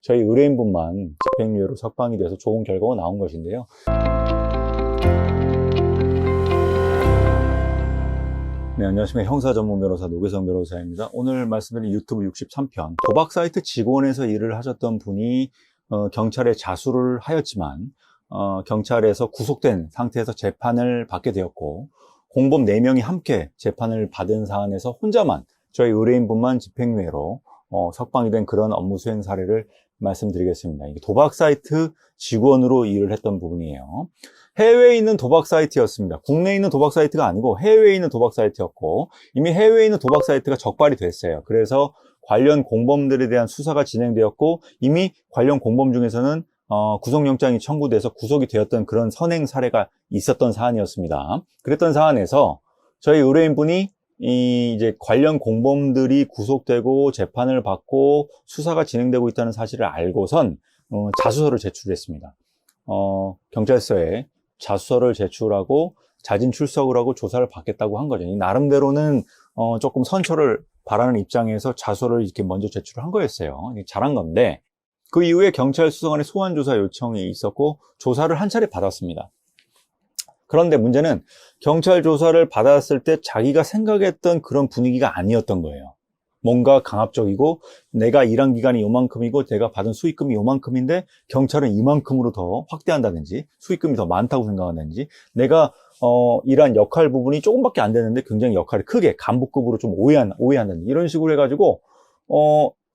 저희 의뢰인분만 집행유예로 석방이 돼서 좋은 결과가 나온 것인데요. 네, 안녕하십니까. 형사 전문 변호사 노계성 변호사입니다. 오늘 말씀드린 유튜브 63편 도박 사이트 직원에서 일을 하셨던 분이 경찰에 자수를 하였지만 경찰에서 구속된 상태에서 재판을 받게 되었고, 공범 4명이 함께 재판을 받은 사안에서 혼자만 저희 의뢰인분만 집행유예로 석방이 된 그런 업무 수행 사례를 말씀드리겠습니다. 이게 도박 사이트 직원으로 일을 했던 부분이에요. 해외에 있는 도박 사이트였습니다. 국내에 있는 도박 사이트가 아니고 해외에 있는 도박 사이트였고, 이미 해외에 있는 도박 사이트가 적발이 됐어요. 그래서 관련 공범들에 대한 수사가 진행되었고, 이미 관련 공범 중에서는 구속영장이 청구돼서 구속이 되었던 그런 선행 사례가 있었던 사안이었습니다. 그랬던 사안에서 저희 의뢰인분이 이제 관련 공범들이 구속되고 재판을 받고 수사가 진행되고 있다는 사실을 알고선 자수서를 제출했습니다. 경찰서에 자수서를 제출하고 자진 출석을 하고 조사를 받겠다고 한 거죠. 나름대로는 조금 선처를 바라는 입장에서 자수서를 이렇게 먼저 제출을 한 거였어요. 잘한 건데, 그 이후에 경찰 수사관의 소환 조사 요청이 있었고 조사를 한 차례 받았습니다. 그런데 문제는 경찰 조사를 받았을 때 자기가 생각했던 그런 분위기가 아니었던 거예요. 뭔가 강압적이고, 내가 일한 기간이 요만큼이고 내가 받은 수익금이 요만큼인데 경찰은 이만큼으로 더 확대한다든지, 수익금이 더 많다고 생각한다든지, 내가 일한 역할 부분이 조금밖에 안 되는데 굉장히 역할을 크게 간부급으로 좀 오해한다든지, 이런 식으로 해가지고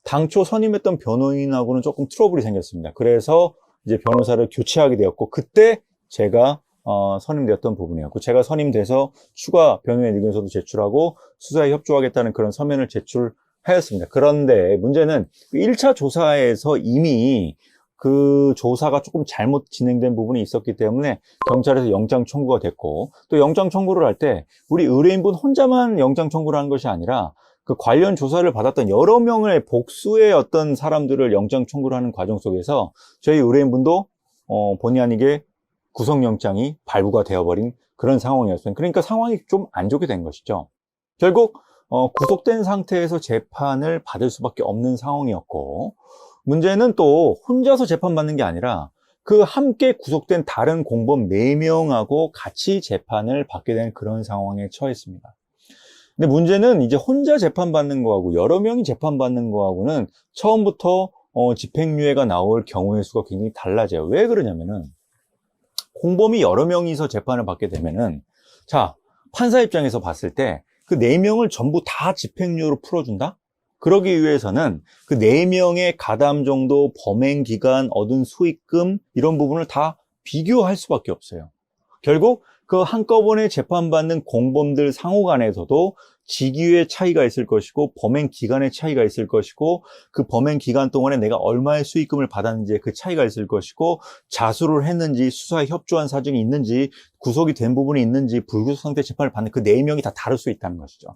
당초 선임했던 변호인하고는 조금 트러블이 생겼습니다. 그래서 이제 변호사를 교체하게 되었고, 그때 제가 선임되었던 부분이었고, 제가 선임돼서 추가 변호인 의견서도 제출하고 수사에 협조하겠다는 그런 서면을 제출하였습니다. 그런데 문제는 1차 조사에서 이미 그 조사가 조금 잘못 진행된 부분이 있었기 때문에 경찰에서 영장 청구가 됐고, 또 영장 청구를 할 때 우리 의뢰인분 혼자만 영장 청구를 한 것이 아니라 그 관련 조사를 받았던 여러 명의 복수의 어떤 사람들을 영장 청구를 하는 과정 속에서 저희 의뢰인분도 본의 아니게 구속영장이 발부가 되어버린 그런 상황이었어요. 그러니까 상황이 좀 안 좋게 된 것이죠. 결국 구속된 상태에서 재판을 받을 수밖에 없는 상황이었고, 문제는 또 혼자서 재판받는 게 아니라 그 함께 구속된 다른 공범 4명하고 같이 재판을 받게 된 그런 상황에 처했습니다. 근데 문제는 이제 혼자 재판받는 거하고 여러 명이 재판받는 거하고는 처음부터 집행유예가 나올 경우의 수가 굉장히 달라져요. 왜 그러냐면은, 공범이 여러 명이서 재판을 받게 되면은, 자, 판사 입장에서 봤을 때 그 4명을 전부 다 집행유예로 풀어준다? 그러기 위해서는 그 4명의 가담 정도, 범행 기간, 얻은 수익금, 이런 부분을 다 비교할 수밖에 없어요. 결국 그 한꺼번에 재판받는 공범들 상호 간에서도 직위의 차이가 있을 것이고, 범행 기간의 차이가 있을 것이고, 그 범행 기간 동안에 내가 얼마의 수익금을 받았는지 그 차이가 있을 것이고, 자수를 했는지, 수사에 협조한 사정이 있는지, 구속이 된 부분이 있는지, 불구속 상태 재판을 받는 그 4명이 다 다를 수 있다는 것이죠.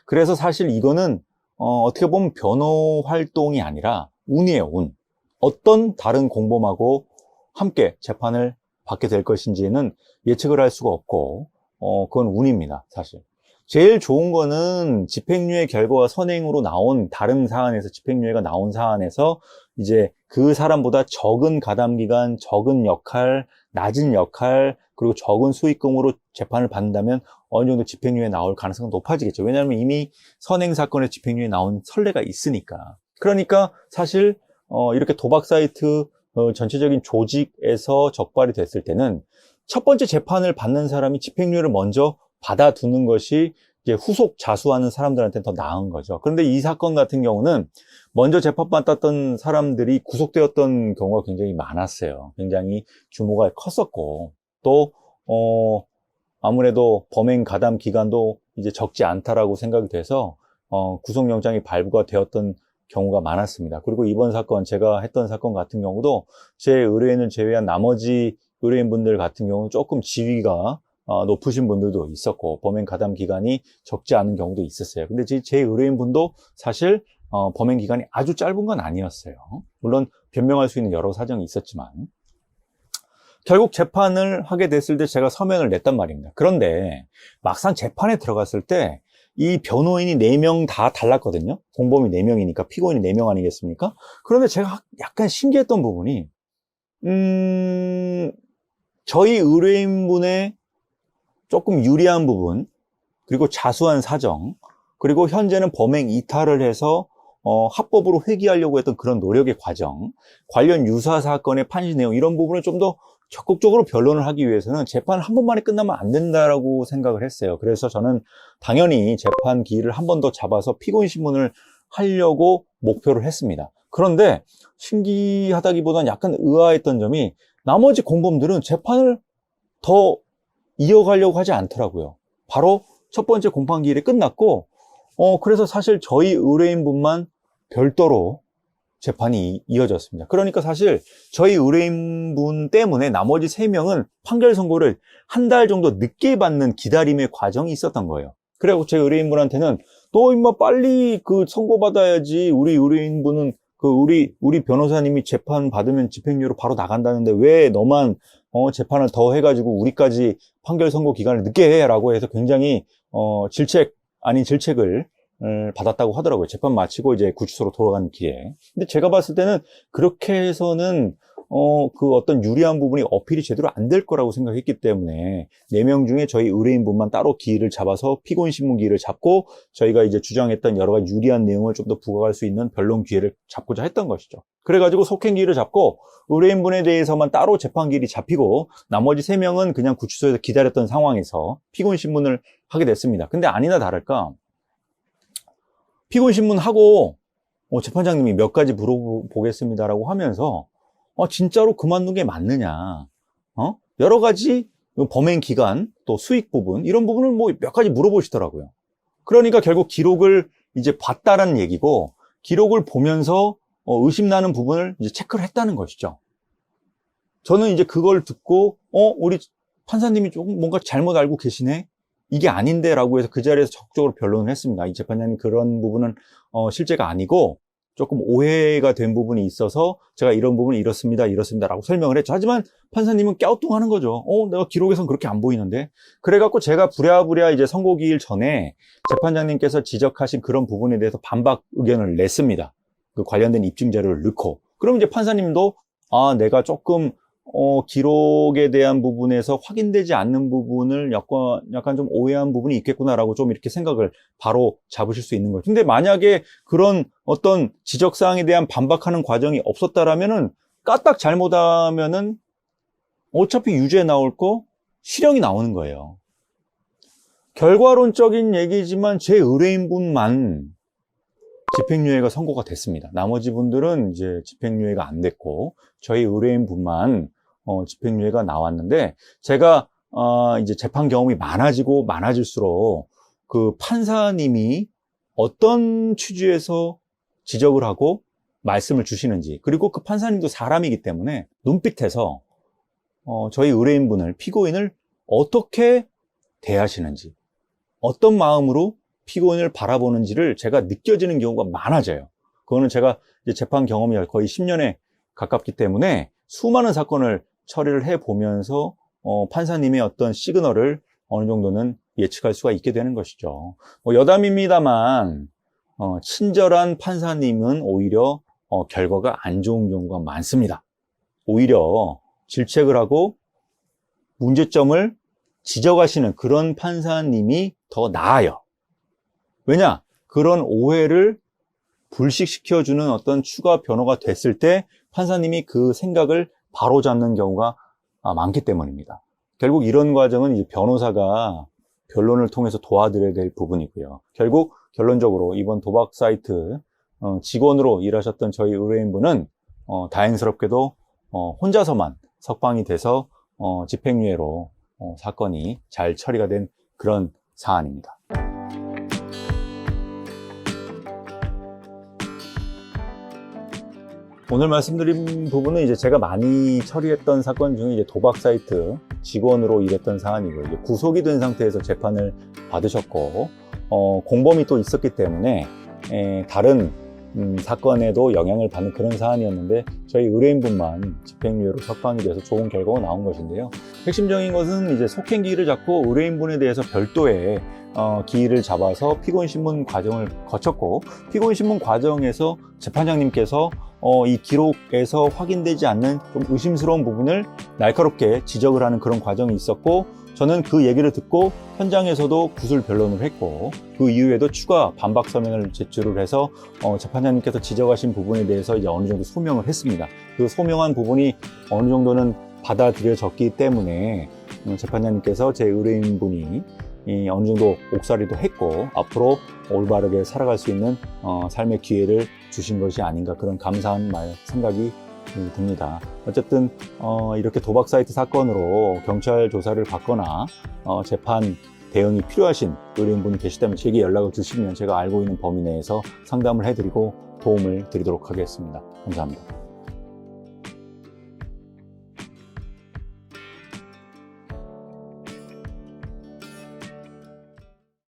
그래서 사실 이거는 어떻게 보면 변호 활동이 아니라 운이에요, 운. 어떤 다른 공범하고 함께 재판을 받게 될 것인지는 예측을 할 수가 없고, 그건 운입니다, 사실. 제일 좋은 거는 집행유예 결과가 선행으로 나온 다른 사안에서, 집행유예가 나온 사안에서 이제 그 사람보다 적은 가담기간, 적은 역할, 낮은 역할, 그리고 적은 수익금으로 재판을 받는다면 어느 정도 집행유예 나올 가능성은 높아지겠죠. 왜냐하면 이미 선행 사건에 집행유예 나온 선례가 있으니까. 그러니까 사실 이렇게 도박 사이트 전체적인 조직에서 적발이 됐을 때는 첫 번째 재판을 받는 사람이 집행유예를 먼저 받아두는 것이 이제 후속 자수하는 사람들한테는 더 나은 거죠. 그런데 이 사건 같은 경우는 먼저 재판받았던 사람들이 구속되었던 경우가 굉장히 많았어요. 굉장히 규모가 컸었고, 또 아무래도 범행 가담 기간도 이제 적지 않다라고 생각이 돼서 구속영장이 발부가 되었던 경우가 많았습니다. 그리고 이번 사건, 제가 했던 사건 같은 경우도 제 의뢰인을 제외한 나머지 의뢰인분들 같은 경우는 조금 지위가 높으신 분들도 있었고, 범행 가담 기간이 적지 않은 경우도 있었어요. 근데 제 의뢰인분도 사실 범행 기간이 아주 짧은 건 아니었어요. 물론 변명할 수 있는 여러 사정이 있었지만, 결국 재판을 하게 됐을 때 제가 서면을 냈단 말입니다. 그런데 막상 재판에 들어갔을 때 이 변호인이 4명 다 달랐거든요. 공범이 4명이니까 피고인이 4명 아니겠습니까? 그런데 제가 약간 신기했던 부분이 저희 의뢰인분의 조금 유리한 부분, 그리고 자수한 사정, 그리고 현재는 범행 이탈을 해서 합법으로 회귀하려고 했던 그런 노력의 과정, 관련 유사 사건의 판시 내용, 이런 부분을 좀 더 적극적으로 변론을 하기 위해서는 재판 한 번만에 끝나면 안 된다라고 생각을 했어요. 그래서 저는 당연히 재판 기일을 한 번 더 잡아서 피고인 신문을 하려고 목표를 했습니다. 그런데 신기하다기보다는 약간 의아했던 점이 나머지 공범들은 재판을 더 이어가려고 하지 않더라고요. 바로 첫 번째 공판 기일이 끝났고, 그래서 사실 저희 의뢰인분만 별도로 재판이 이어졌습니다. 그러니까 사실 저희 의뢰인분 때문에 나머지 3명은 판결 선고를 한 달 정도 늦게 받는 기다림의 과정이 있었던 거예요. 그래갖고 제 의뢰인분한테는 너 임마 빨리 그 선고받아야지. 우리 의뢰인분은 우리 변호사님이 재판 받으면 집행유예로 바로 나간다는데 왜 너만 재판을 더 해가지고 우리까지 판결 선고 기간을 늦게 해? 라고 해서 굉장히 질책 아닌 질책을 받았다고 하더라고요. 재판 마치고 이제 구치소로 돌아가는 길에. 근데 제가 봤을 때는 그렇게 해서는 그 어떤 유리한 부분이 어필이 제대로 안 될 거라고 생각했기 때문에 4명 중에 저희 의뢰인분만 따로 기일을 잡아서 피고인 신문 기일을 잡고 저희가 이제 주장했던 여러 가지 유리한 내용을 좀 더 부각할 수 있는 변론 기회를 잡고자 했던 것이죠. 그래가지고 속행 기일을 잡고 의뢰인분에 대해서만 따로 재판 기일이 잡히고 나머지 3명은 그냥 구치소에서 기다렸던 상황에서 피고인 신문을 하게 됐습니다. 근데 아니나 다를까 피고인 신문하고 재판장님이 몇 가지 물어보겠습니다라고 하면서 진짜로 그만둔 게 맞느냐, 여러 가지 범행 기간 또 수익 부분 이런 부분을 뭐 몇 가지 물어보시더라고요. 그러니까 결국 기록을 이제 봤다라는 얘기고 기록을 보면서 의심나는 부분을 이제 체크를 했다는 것이죠. 저는 이제 그걸 듣고 우리 판사님이 조금 뭔가 잘못 알고 계시네, 이게 아닌데 라고 해서 그 자리에서 적극적으로 변론을 했습니다. 이 재판장님 그런 부분은 실제가 아니고 조금 오해가 된 부분이 있어서 제가 이런 부분이 이렇습니다 라고 설명을 했죠. 하지만 판사님은 갸우뚱하는 거죠. 내가 기록에선 그렇게 안 보이는데. 그래갖고 제가 부랴부랴 이제 선고기일 전에 재판장님께서 지적하신 그런 부분에 대해서 반박 의견을 냈습니다. 그 관련된 입증 자료를 넣고. 그럼 이제 판사님도 내가 조금 기록에 대한 부분에서 확인되지 않는 부분을 약간 좀 오해한 부분이 있겠구나라고 좀 이렇게 생각을 바로 잡으실 수 있는 거죠. 근데 만약에 그런 어떤 지적사항에 대한 반박하는 과정이 없었다라면은 까딱 잘못하면은 어차피 유죄 나올 거 실형이 나오는 거예요. 결과론적인 얘기지만 제 의뢰인분만 집행유예가 선고가 됐습니다. 나머지 분들은 이제 집행유예가 안 됐고 저희 의뢰인분만 집행유예가 나왔는데 제가 이제 재판 경험이 많아지고 많아질수록 그 판사님이 어떤 취지에서 지적을 하고 말씀을 주시는지, 그리고 그 판사님도 사람이기 때문에 눈빛에서 저희 의뢰인분을, 피고인을 어떻게 대하시는지, 어떤 마음으로 피고인을 바라보는지를 제가 느껴지는 경우가 많아져요. 그거는 제가 이제 재판 경험이 거의 10년에 가깝기 때문에 수많은 사건을 처리를 해보면서 판사님의 어떤 시그널을 어느 정도는 예측할 수가 있게 되는 것이죠. 여담입니다만 친절한 판사님은 오히려 결과가 안 좋은 경우가 많습니다. 오히려 질책을 하고 문제점을 지적하시는 그런 판사님이 더 나아요. 왜냐? 그런 오해를 불식시켜주는 어떤 추가 변호가 됐을 때 판사님이 그 생각을 바로잡는 경우가 많기 때문입니다. 결국 이런 과정은 이제 변호사가 변론을 통해서 도와드려야 될 부분이고요. 결국 결론적으로 이번 도박 사이트 직원으로 일하셨던 저희 의뢰인분은 다행스럽게도 혼자서만 석방이 돼서 집행유예로 사건이 잘 처리가 된 그런 사안입니다. 오늘 말씀드린 부분은 이제 제가 많이 처리했던 사건 중에 이제 도박 사이트 직원으로 일했던 사안이고, 이제 구속이 된 상태에서 재판을 받으셨고, 공범이 또 있었기 때문에 다른 사건에도 영향을 받는 그런 사안이었는데 저희 의뢰인분만 집행유예로 석방이 돼서 좋은 결과가 나온 것인데요. 핵심적인 것은 이제 속행기일을 잡고 의뢰인분에 대해서 별도의 기일을 잡아서 피고인신문 과정을 거쳤고, 피고인신문 과정에서 재판장님께서 이 기록에서 확인되지 않는 좀 의심스러운 부분을 날카롭게 지적을 하는 그런 과정이 있었고, 저는 그 얘기를 듣고 현장에서도 구술 변론을 했고, 그 이후에도 추가 반박 서면을 제출을 해서 재판장님께서 지적하신 부분에 대해서 이제 어느 정도 소명을 했습니다. 그 소명한 부분이 어느 정도는 받아들여졌기 때문에 재판장님께서 제 의뢰인분이 어느 정도 옥살이도 했고 앞으로 올바르게 살아갈 수 있는 삶의 기회를 주신 것이 아닌가, 그런 감사한 생각이 듭니다. 어쨌든 이렇게 도박 사이트 사건으로 경찰 조사를 받거나 재판 대응이 필요하신 의뢰인분이 계시다면 제게 연락을 주시면 제가 알고 있는 범위 내에서 상담을 해드리고 도움을 드리도록 하겠습니다. 감사합니다.